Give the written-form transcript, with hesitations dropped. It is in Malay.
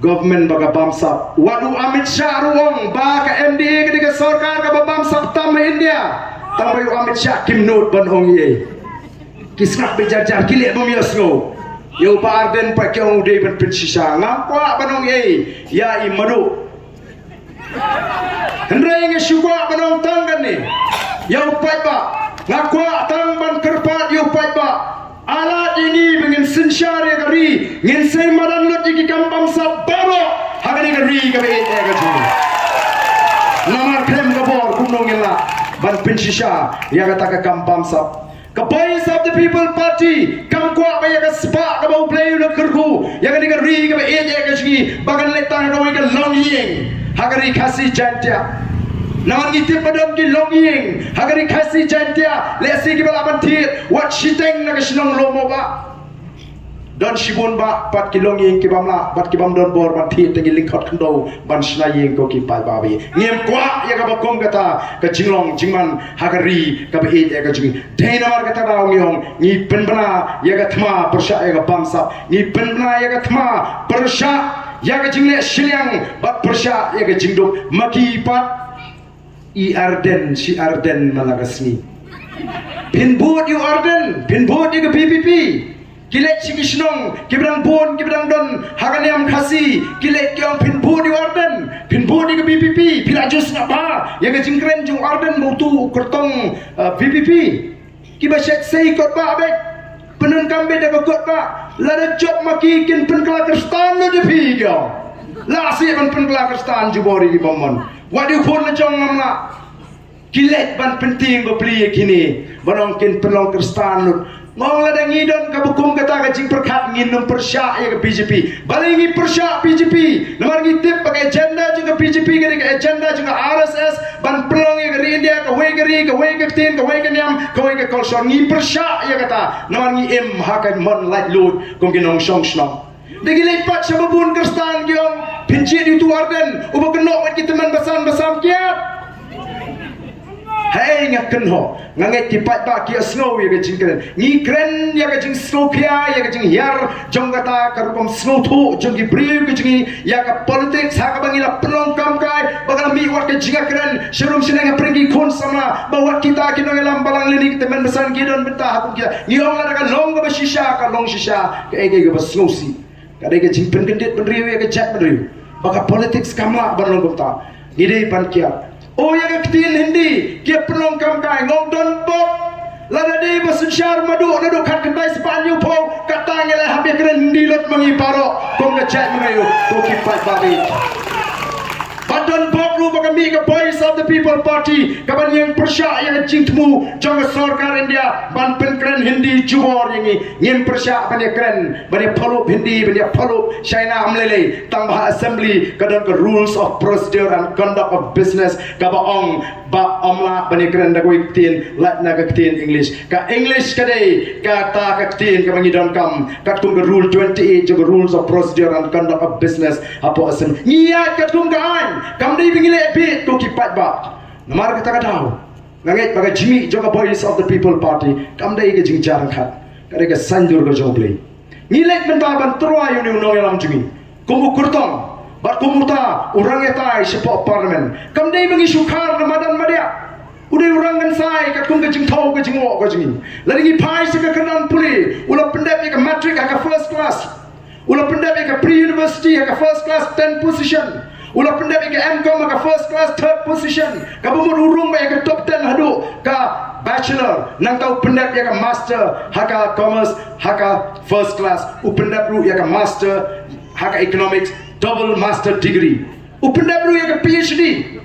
government baga bamsap wadu Amit Shah ruang baga MDA ketika sarkar ka bamsap tam India tam bayu Amit Shah kim note ban hong ye kisrak bejar-jar kilik bumias ngo yo pa arden pa kyong de ban pin shisha ngakwa ban hong ye ya i madu hendrai nge syukwa ban hong tanggan ni yo pai ba ngakwa tang ban kerpat yo pai ba alat ini dengan sensyari kari ngin say madan lut iki kampam sabaro hagani kari kabe ite kajuni namar krem kabor kunong ila ban pinshisha ya kata ka kampam sab kapai sab the people party kam kwa ba ya ka spa ka ba play lut kerku ya kani kari kabe ite kajuni bagan letang ka ka long ying hagari khasi jantia naman ngitip padam di longing hagari khasi jantia lesi ki bala bantir wat shiteng na kasinong lomo ba don shibun ba pat ki longing ki bamla bat ki bam don bor bantir tengi lingkot kendo ban shnaying ko ki pai babi ngem kwa ya ka bakom kata ka jinglong jingman hagari ka ba e ya ka jing deina mar kata daw ngiong ni penbana ya ka thma persha ya ka bamsa ni penbana ya ka thma persha ya ka jingle shiliang bat persha ya ka jingdok maki pat I Arden si Arden Malagasni Pinbut you Arden Pinbut you ke PPP Kilet si Kishnong Kibrang Bon Kibrang Don Haganiam Khasi Kilet kiong Pinbut you Arden Pinbut you ke PPP Pilajus ngapa Yang ke jingkren jung Arden Mutu kertong PPP Kibasyek say kot ba abek Penun kambe dah kot ba Lada job maki kin penkelakistan lo jepi kiong Lasi ban penkelakistan jubori ki bomon wadi pun macam mana kilet ban penting beli kini barangkin pelong kristan lut ngong la dangi don ka bukum kata ka jing perkat nginum persya ya ke BJP balingi persya BJP nomor ngitip pakai agenda juga BJP ke agenda juga RSS ban pelong ya ke India ka wei ke tin ka wei ke niam ka wei ke kolson ngi persya ya kata nomor ngi im hakan mon light lut kong kinong song snong degi lepat sababun kristan gyong pinci di tu Arden uba kenok mat kita man basam kiat hai ngaken ho nganget kipat ba kia snow ya gajing kren ni kren ya gajing snow pia ya gajing yar jong kata karupam snow thu jong ki briu gajing ya ka politics ha ka bangila pelong kam kai bagal mi wat ke jinga kren serum sinang pergi kon sama bawa kita kino ngelam balang lini kita man basan gidon betah aku kita ni ong la ka long ka shisha ka long shisha ka ege ka snow si kadai ke jing pendit penriu ya ke chat penriu baka politics kamla barang gupta gide pan kia oh ya ke tin hindi kia pelong kam kai ngong don bok lada de basun syar madu nadu khat kendai sepanyu po kata ngela habis keren hindi lot mangi paro kong ke chat mengayu ko ki pat babi Badon bok lu baka mi ke voice of the people party kaban yang persya yang jingtmu jong sarkar India ban pen keren hindi jubor yang ngem persya ban keren ban phalup hindi ban phalup China amlele tambah assembly kadon ke rules of procedure and conduct of business ka ba ong ba omla ban keren da goi tin lat na ka tin English ka English kadai ka ta ka tin ka bangi don kam kat kum ke rule 28 jong rules of procedure and conduct of business apo asem niat kat kum ka an kam dei bingile bit to kipat ba namar kata kadau nganget baga Jimmy joka voice of the people party kam dei ke jing jarang khat kare ke sanjur go joble ngilek benta ban troa yu ni no yalam Jimmy kumu kurtong bat kumuta urang etai sepo parliament kam dei bangi sukar ramadan madia udai urang kan sai kat kum ke jing thau ke jing wo ko Jimmy lagi pai se ke kanan puli ula pendap ke matric ka first class ula pendap ke pre university ka first class 10 position ulah pendap ke MCom ka first class 3rd position ka bumur urung ba ke top 10 hadu ka bachelor nang tau pendap ya ka master haka commerce haka first class upendap ru ya ka master haka economics double master degree upendap ru ya ka PhD